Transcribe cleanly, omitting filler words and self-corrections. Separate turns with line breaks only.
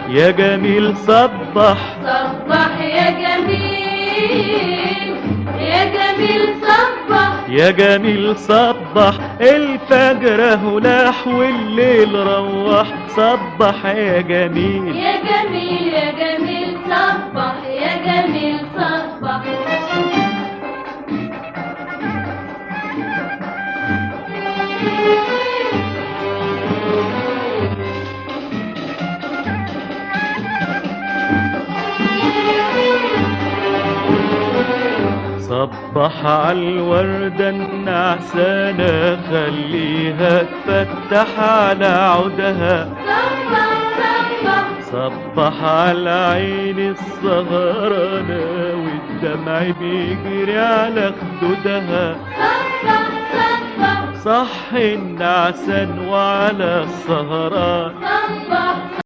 يا جميل صبح
صبح يا جميل، يا جميل صبح.
يا جميل صبح، الفجر هلاح والليل روح، صبح يا جميل.
يا جميل يا جميل صبح، يا جميل صبح.
صبح عالوردة النعسانة، خليها تفتح على عودها.
صبح صبح
صبح عالعين السهرانة، والدمع بيجري على خدودها.
صبح صبح
صح النعسان وعلى السهران،
صلى